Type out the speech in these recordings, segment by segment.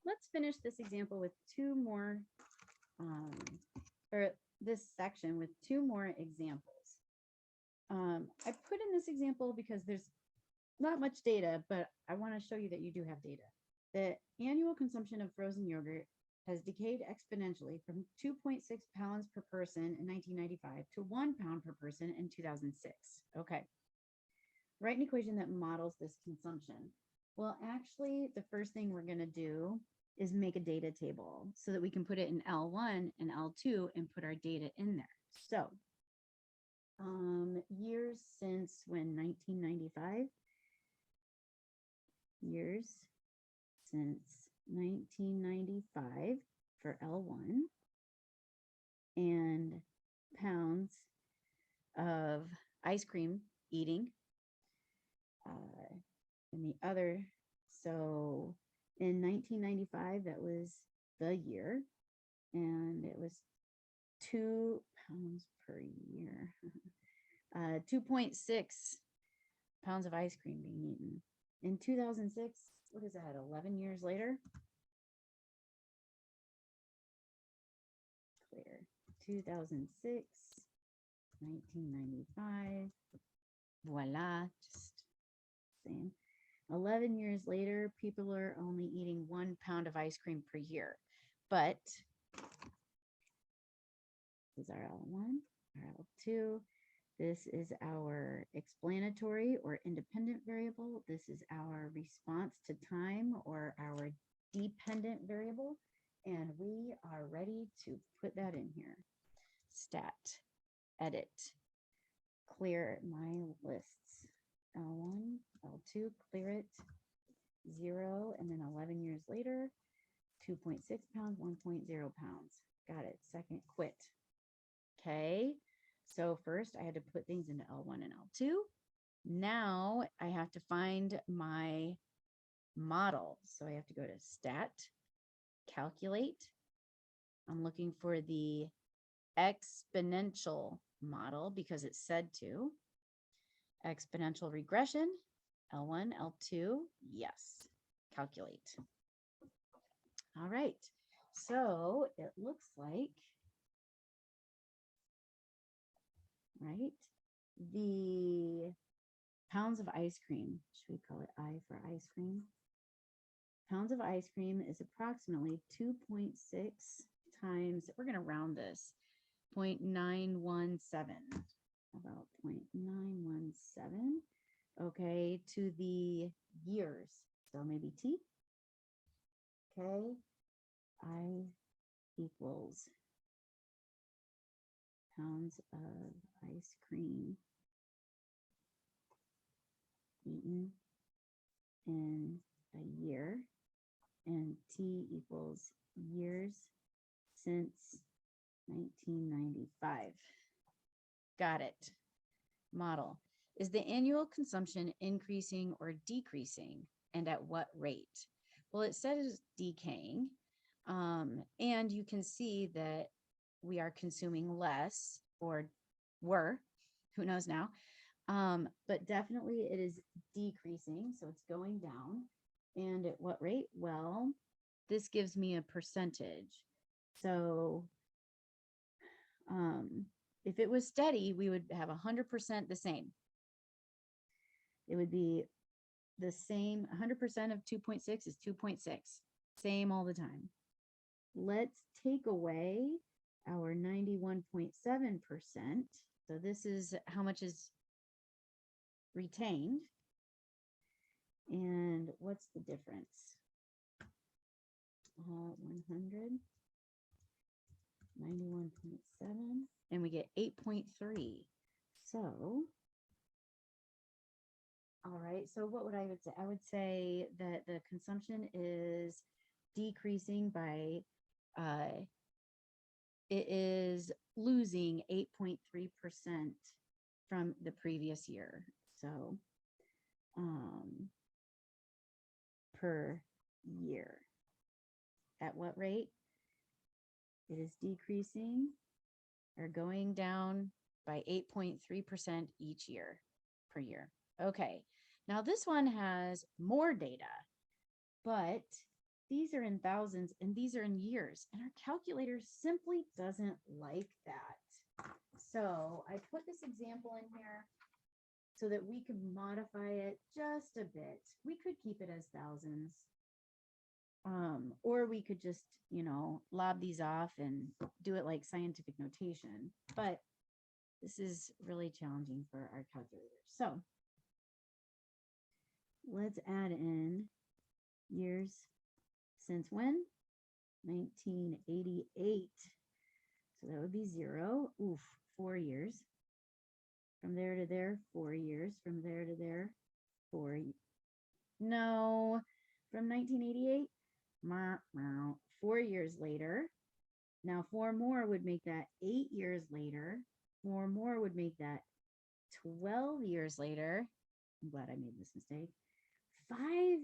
let's finish this example with two more, or this section with two more examples. I put in this example because there's not much data, but I want to show you that you do have data. The annual consumption of frozen yogurt has decayed exponentially from 2.6 pounds per person in 1995 to 1 pound per person in 2006. Okay. Write an equation that models this consumption. Well, actually, the first thing we're going to do is make a data table so that we can put it in L1 and L2 and put our data in there. So, years since when? 1995. Years since 1995 for L1, and pounds of ice cream eating in the other. So in 1995, that was the year, and it was 2 pounds per year. 2.6 pounds of ice cream being eaten. In 2006, what is that, 11 years later? Clear. 2006, 1995. Voila, just same. 11 years later, people are only eating 1 pound of ice cream per year. But this is our L1, our L2. This is our explanatory or independent variable. This is our response to time or our dependent variable. And we are ready to put that in here. Stat, edit, clear my lists. L1, L2, clear it, 0, and then 11 years later, 2.6 pounds, 1.0 pounds. Got it. Second, quit. Okay. So first I had to put things into L1 and L2. Now I have to find my model. So I have to go to stat, calculate. I'm looking for the exponential model because it said to. Exponential regression, L1, L2, yes, calculate. All right, so it looks like, right, the pounds of ice cream, should we call it I for ice cream? Pounds of ice cream is approximately 2.6 times, we're going to round this, 0.917. About 0.917, okay, to the years. So maybe T, okay, I equals pounds of ice cream eaten in a year, and T equals years since 1995. Got it. Model. Is the annual consumption increasing or decreasing, and at what rate? Well, it says decaying, and you can see that we are consuming less, or were, who knows now, but definitely it is decreasing, so it's going down. And at what rate? Well, this gives me a percentage. So if it was steady, we would have 100% the same. It would be the same, 100% of 2.6 is 2.6, same all the time. Let's take away our 91.7%. So this is how much is retained. And what's the difference? 100, 91.7, and we get 8.3. So, all right, so what would I would say? I would say that the consumption is decreasing by, it is losing 8.3% from the previous year. So, per year. At what rate? It is decreasing or going down by 8.3% each year per year. Okay, now this one has more data, but these are in thousands and these are in years. And our calculator simply doesn't like that. So I put this example in here so that we could modify it just a bit. We could keep it as thousands. Or we could just, lob these off and do it like scientific notation. But this is really challenging for our calculator. So let's add in years since when? 1988. So that would be 0. Oof, 4 years. From there to there, 4 years. From there to there, 4. No, from 1988, 4 years later. Now 4 more would make that 8 years later. 4 more would make that 12 years later. I'm glad I made this mistake. 5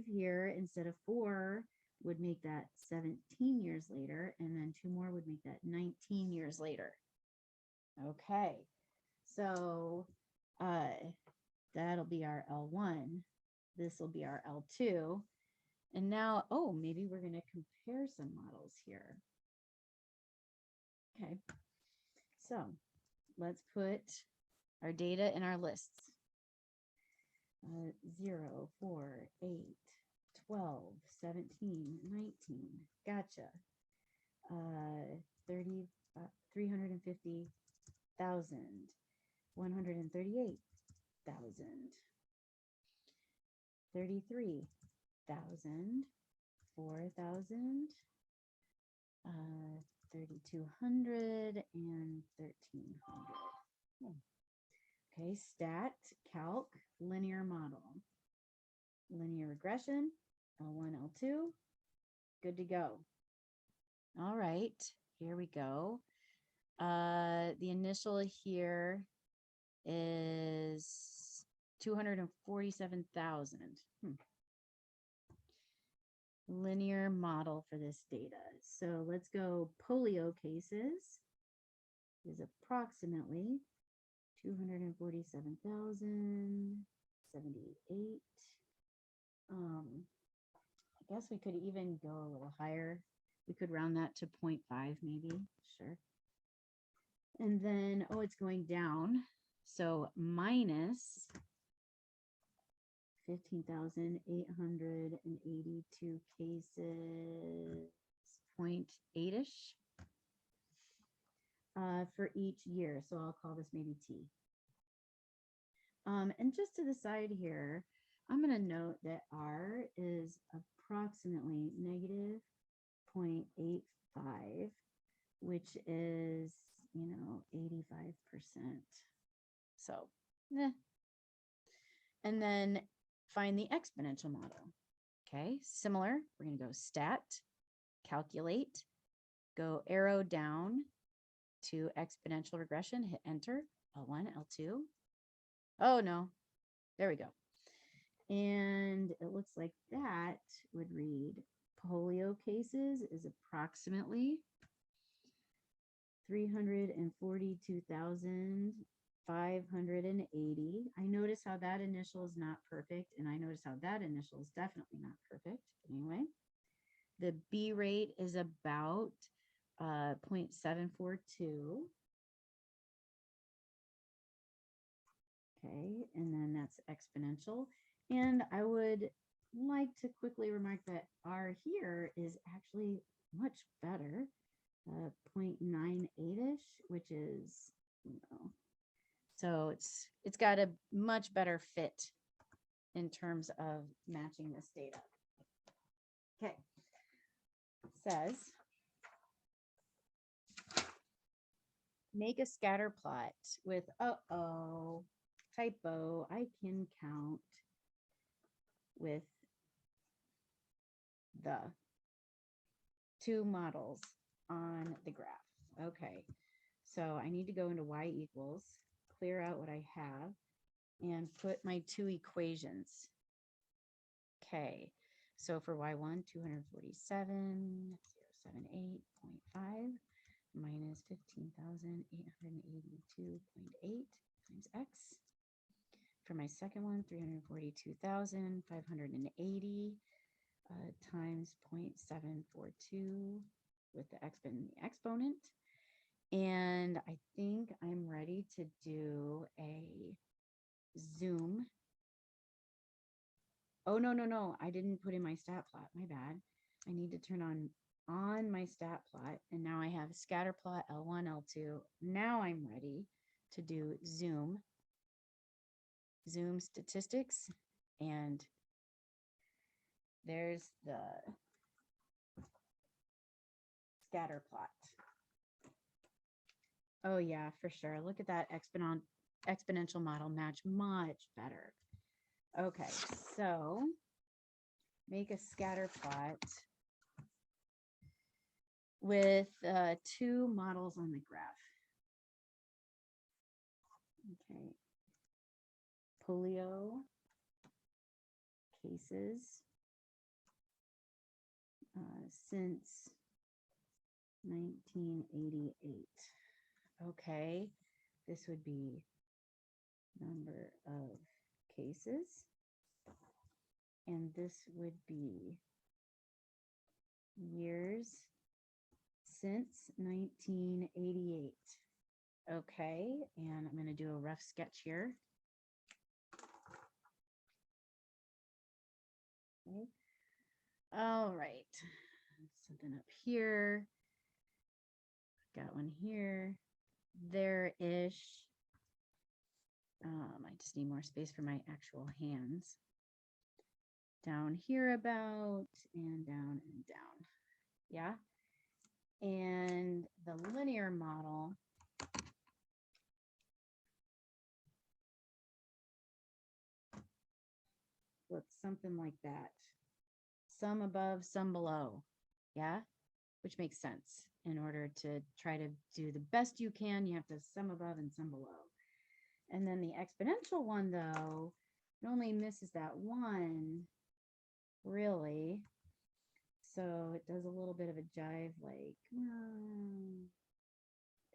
here instead of 4 would make that 17 years later, and then 2 more would make that 19 years later. Okay, so that'll be our L1. This will be our L2. And now, maybe we're going to compare some models here. Okay, so let's put our data in our lists. 0, 4, 8, 12, 17, 19. Gotcha. 350,000, 138,000, 33,000, 4,000, 3,200, and 1,300. Okay, stat, calc, linear model. Linear regression, L1, L2, good to go. All right, here we go. The initial here is 247,000. Linear model for this data. So let's go polio cases is approximately 247,078. I guess we could even go a little higher. We could round that to 0.5 maybe, sure. And then, it's going down. So minus 15,882 cases, 0.8-ish for each year. So I'll call this maybe T. And just to the side here, I'm going to note that R is approximately negative 0.85, which is, 85%. So, And then find the exponential model. Okay, similar. We're going to go stat, calculate, go arrow down to exponential regression, hit enter, L1, L2. Oh, no. There we go. And it looks like that would read polio cases is approximately 342,580. I notice how that initial is not perfect, and I notice how that initial is definitely not perfect. Anyway, the B rate is about 0.742. Okay, and then that's exponential. And I would like to quickly remark that R here is actually much better, 0.98-ish, which is, so it's got a much better fit in terms of matching this data. Okay, it says, make a scatter plot with, typo, I can count with the 2 models on the graph. Okay, so I need to go into y equals, clear out what I have, and put my 2 equations. Okay, so for y1, 247,078.5 minus 15,882.8 times x. For my second one, 342,580 times 0.742 with the exponent. And I think I'm ready to do a zoom. Oh, no. I didn't put in my stat plot. My bad. I need to turn on my stat plot. And now I have scatter plot L1, L2. Now I'm ready to do zoom statistics. And there's the scatter plot. Oh yeah, for sure. Look at that exponential model match much better. Okay, so make a scatter plot with two models on the graph. Okay, polio cases since 1988. Okay, this would be number of cases, and this would be years since 1988. Okay, and I'm going to do a rough sketch here. Okay. All right, something up here. Got one here, there-ish. I just need more space for my actual hands. Down here about, and down and down. Yeah. And the linear model looks something like that. Some above, some below. Yeah. Which makes sense. In order to try to do the best you can, you have to some above and some below. And then the exponential one, though, it only misses that one, really. So it does a little bit of a jive, like,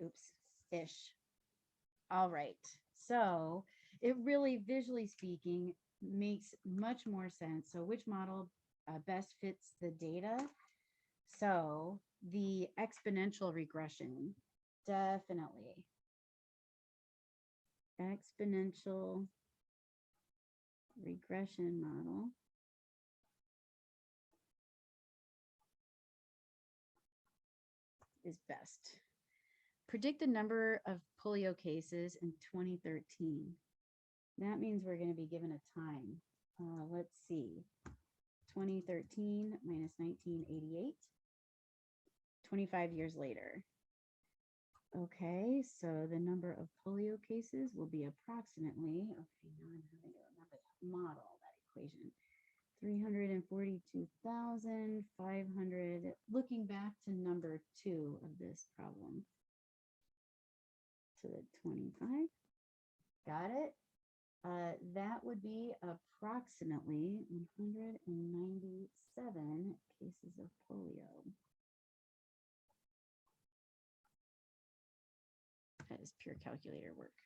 oops-ish. All right. So it really, visually speaking, makes much more sense. So which model best fits the data? So the exponential regression, definitely. Exponential regression model is best. Predict the number of polio cases in 2013. That means we're going to be given a time. Let's see. 2013 minus 1988. 25 years later. Okay, so the number of polio cases will be approximately, okay, now I'm having to remember that model, that equation. 342,500, looking back to number 2 of this problem. To the 25, got it? That would be approximately 197 cases of polio. That is pure calculator work.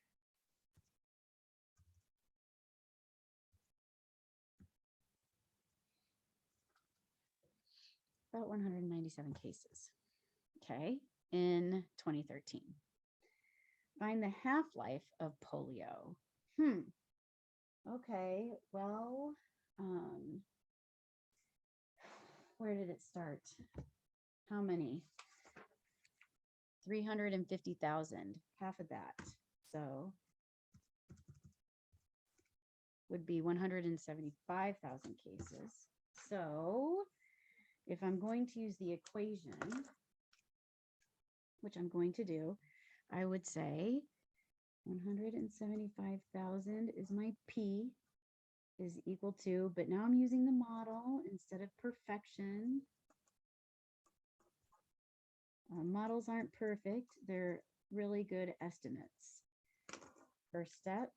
About 197 cases, okay, in 2013. Find the half-life of polio. Okay, well, where did it start? How many? 350,000, half of that. So would be 175,000 cases. So if I'm going to use the equation, which I'm going to do, I would say 175,000 is my P is equal to, but now I'm using the model instead of perfection. Models aren't perfect. They're really good estimates. First step,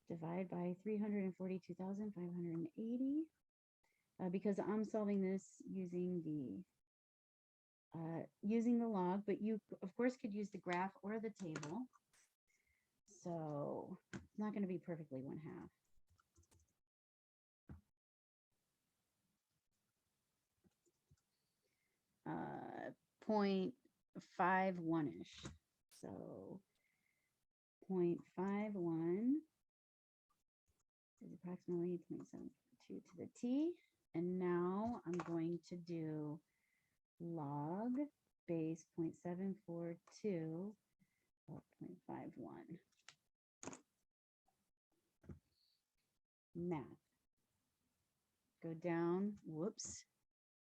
divide by 342,580. Because I'm solving this using the log, but you of course could use the graph or the table. So it's not going to be perfectly 1/2. 0.51-ish. So 0.51 is approximately 0.742 to the t. And now I'm going to do log base 0.742 of 0.51. Math. Go down, whoops,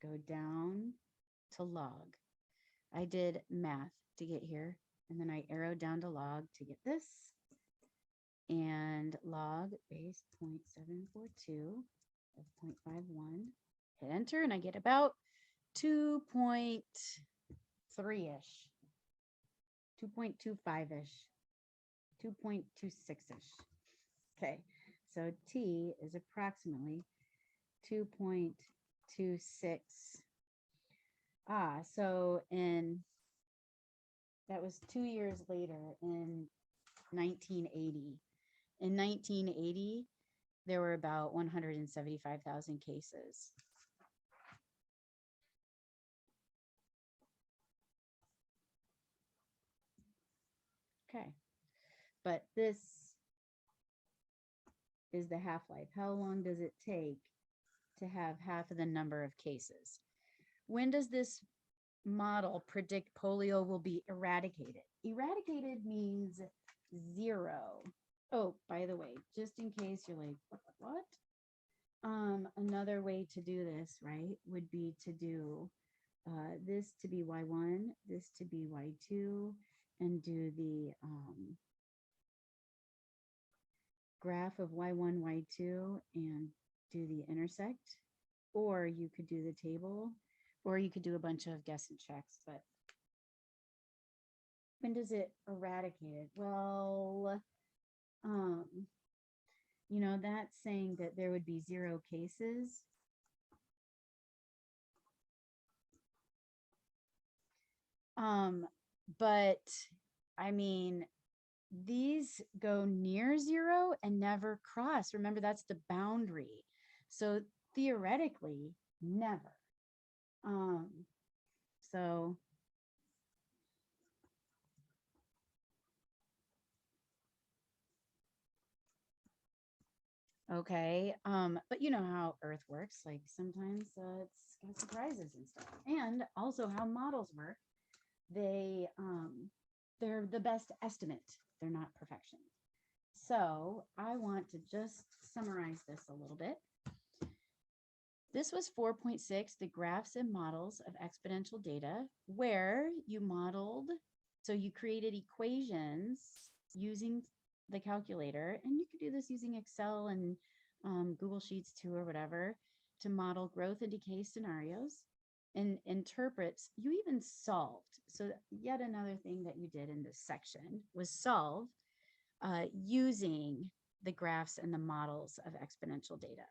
go down to log. I did math to get here, and then I arrowed down to log to get this. And log base 0.742 of 0.51. Hit enter, and I get about 2.3-ish, 2.25-ish, 2.26-ish. Okay, so T is approximately 2.26. So that was 2 years later in 1980. In 1980, there were about 175,000 cases. Okay, but this is the half-life. How long does it take to have half of the number of cases? When does this model predict polio will be eradicated? Eradicated means 0. Oh, by the way, just in case you're like, what? Another way to do this, right, would be to do this to be y1, this to be y2, and do the graph of y1, y2, and do the intersect. Or you could do the table, or you could do a bunch of guess and checks. But when does it eradicate it? Well, that's saying that there would be 0 cases. But I mean, these go near 0 and never cross. Remember, that's the boundary. So theoretically, never. So okay. But you know how Earth works. Like sometimes it's got surprises and stuff. And also how models work. They're the best estimate. They're not perfection. So I want to just summarize this a little bit. This was 4.6, the graphs and models of exponential data, where you modeled, so you created equations using the calculator, and you could do this using Excel and Google Sheets too, or whatever, to model growth and decay scenarios and interprets. You even solved. So yet another thing that you did in this section was solve using the graphs and the models of exponential data.